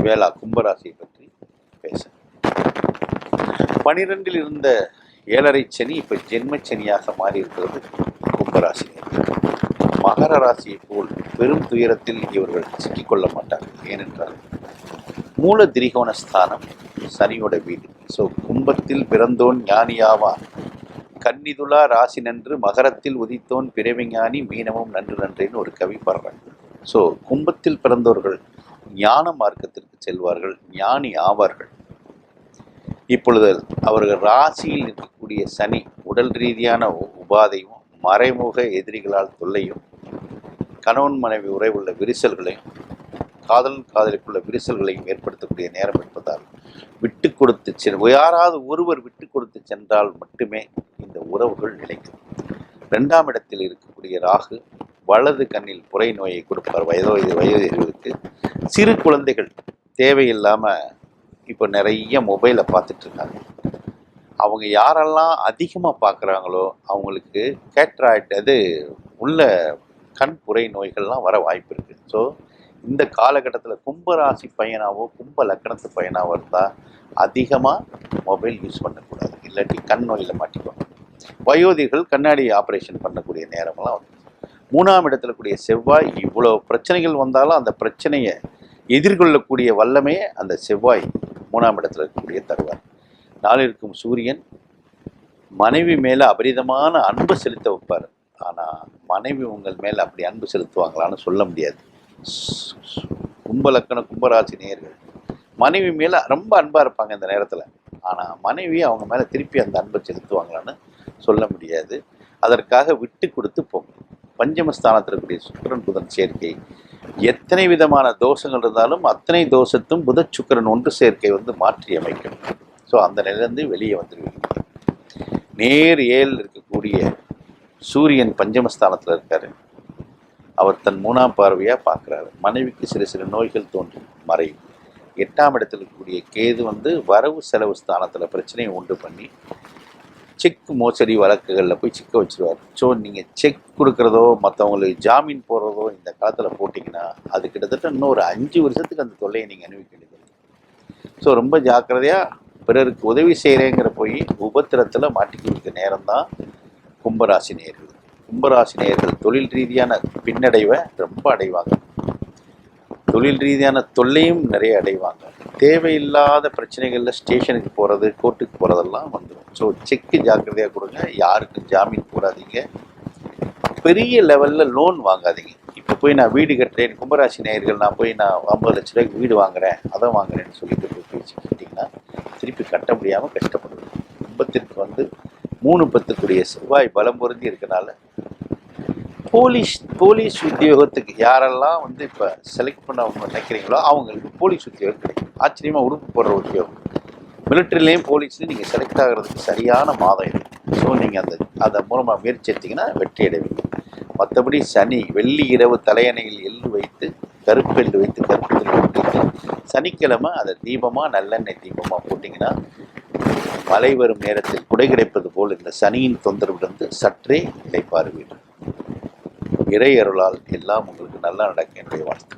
வேளா கும்பராசியை பற்றி பேச. 12 இருந்த 7.5 சனி இப்ப ஜென்மச்சனியாக மாறி இருக்கிறது கும்பராசி. மகர ராசியை போல் பெரும் துயரத்தில் இவர்கள் சிக்கிக்கொள்ள மாட்டார்கள். ஏனென்றால் மூல திரிகோண ஸ்தானம் சனியோட வீடு. ஸோ கும்பத்தில் பிறந்தோன் ஞானியாவான், கன்னிதுலா ராசி நன்று, மகரத்தில் உதித்தோன் பிறவிஞானி, மீனமும் நன்று நன்றேன்னு ஒரு கவி பாடுறாங்க. ஸோ கும்பத்தில் பிறந்தவர்கள் ஞான மார்க்கத்திற்கு செல்வார்கள், ஞானி ஆவார்கள். இப்பொழுது அவர்கள் ராசியில் இருக்கக்கூடிய சனி உடல் ரீதியான உபாதையும், மறைமுக எதிரிகளால் தொல்லையும், கணவன் மனைவி உறவுள்ள விரிசல்களையும், காதலுக்குள்ள விரிசல்களையும் ஏற்படுத்தக்கூடிய நேரம் என்பதால் விட்டு கொடுத்து யாராவது ஒருவர் விட்டு கொடுத்து சென்றால் மட்டுமே இந்த உறவுகள் நிலைக்கும். 2ஆம் இடத்தில் இருக்கக்கூடிய ராகு வலது கண்ணில் புரை நோயை கொடுப்பார். வயது சிறு குழந்தைகள் தேவையில்லாமல் இப்போ நிறைய மொபைலை பார்த்துட்டு இருக்காங்க. அவங்க யாரெல்லாம் அதிகமாக பார்க்குறாங்களோ அவங்களுக்கு கேட்ராய்ட் உள்ள கண் புரை நோய்கள்லாம் வர வாய்ப்பு இருக்குது. ஸோ இந்த காலகட்டத்தில் கும்பராசி பையனாவோ கும்ப லக்கணத்து பையனாவோ இருந்தால் அதிகமாக மொபைல் யூஸ் பண்ணக்கூடாது, இல்லாட்டி கண் நோயில் மாட்டிக்குவாங்க. வயோதிகர்கள் கண்ணாடி ஆப்ரேஷன் பண்ணக்கூடிய நேரமெல்லாம் வந்து 3ஆம் இடத்துல கூடிய செவ்வாய் இவ்வளோ பிரச்சனைகள் வந்தாலும் அந்த பிரச்சனையை எதிர்கொள்ளக்கூடிய வல்லமையை அந்த செவ்வாய் 3ஆம் இடத்துல இருக்கக்கூடிய தருவார். 4 இருக்கும் சூரியன் மனைவி மேலே அபரிதமான அன்பு செலுத்த வைப்பார். ஆனால் மனைவி உங்கள் மேலே அப்படி அன்பு செலுத்துவாங்களான்னு சொல்ல முடியாது. கும்பலக்கண கும்பராசி நேயர்கள் மனைவி மேலே ரொம்ப அன்பாக இருப்பாங்க இந்த நேரத்தில். ஆனால் மனைவி அவங்க மேலே திருப்பி அந்த அன்பை செலுத்துவாங்களான்னு சொல்ல முடியாது. அதற்காக விட்டு கொடுத்து போங்க. பஞ்சமஸ்தானத்தில் இருக்கக்கூடிய சுக்கிரன் புதன் சேர்க்கை எத்தனை விதமான தோஷங்கள் இருந்தாலும் அத்தனை தோஷத்தும் புத சுக்கிரன் ஒன்று சேர்க்கை வந்து மாற்றி அமைக்கும். ஸோ அந்த நிலையிலேருந்து வெளியே வந்துடுவீங்க. நேர் 7 இருக்கக்கூடிய சூரியன் பஞ்சமஸ்தானத்தில் இருக்காரு. அவர் தன் 3ஆம் பார்வையாக பார்க்குறாரு. மனைவிக்கு சிறு நோய்கள் தோன்றும், மறையும். 8ஆம் இடத்தில் இருக்கக்கூடிய கேது வந்து வரவு செலவு ஸ்தானத்தில் பிரச்சனையை உண்டு பண்ணி செக் மோசடி வழக்குகளில் போய் சிக்க வச்சுருவார். ஸோ நீங்கள் செக் கொடுக்குறதோ மற்றவங்களுக்கு ஜாமீன் போடுறதோ இந்த காலத்தில் போட்டிங்கன்னா அது கிட்டத்தட்ட இன்னும் ஒரு 5 வருஷத்துக்கு அந்த தொல்லையை நீங்கள் அனுபவிக்க வேண்டியது. ஸோ ரொம்ப ஜாக்கிரதையாக பிறருக்கு உதவி செய்கிறேங்கிற போய் உபத்திரத்தில் மாட்டிக்க நேரம் தான் கும்பராசி நேயர்கள். கும்பராசி நேயர்கள் தொழில் ரீதியான பின்னடைவை ரொம்ப அடைவாங்க, தொழில் ரீதியான தொல்லையும் நிறைய அடைவாங்க. தேவையில்லாத பிரச்சனைகளில் ஸ்டேஷனுக்கு போகிறது, கோர்ட்டுக்கு போகிறதெல்லாம் வந்துடும். ஸோ செக்கு ஜாக்கிரதையாக கொடுங்க, யாருக்கும் ஜாமீன் போடாதீங்க, பெரிய லெவலில் லோன் வாங்காதீங்க. இப்போ போய் நான் வீடு கட்டுறேன், கும்பராசி நேயர்கள் நான் 50 லட்ச ரூபாய்க்கு வீடு வாங்குறேன், அதை வாங்குறேன்னு சொல்லிட்டு போய் பேசிக்கிட்டிங்கன்னா திருப்பி கட்ட முடியாமல் கஷ்டப்படுவேன். கும்பத்திற்கு வந்து 3 செவ்வாய் பலம் பொருந்தி இருக்கனால போலீஸ் உத்தியோகத்துக்கு யாரெல்லாம் வந்து இப்போ செலக்ட் பண்ண நினைக்கிறீங்களோ அவங்களுக்கு போலீஸ் உத்தியோகம் கிடைக்கும். ஆச்சரியமாக உடுப்பு போடுற உத்தியோகம், மிலிட்ரிலேயும் போலீஸ்லையும் நீங்கள் செலக்ட் ஆகிறதுக்கு சரியான மாதம் இது. ஸோ நீங்கள் அதை மூலமாக முயற்சி எடுத்தீங்கன்னா வெற்றி அடைவீங்க. மற்றபடி சனி வெள்ளி இரவு தலையணையில் எள்ளு வைத்து கருப்பு எள்ளு வைத்து கருப்பு வைத்து சனிக்கிழமை அதை தீபமாக நல்லெண்ணெய் தீபமாக போட்டிங்கன்னா மழை வரும் நேரத்தில் குடை கிடைப்பது போல் இந்த சனியின் தொந்தரவிலிருந்து சற்றே இளைப்பாறுவீர்கள். இறை அருளால் எல்லாம் உங்களுக்கு நல்லா நடக்க என்னுடைய வாழ்த்து.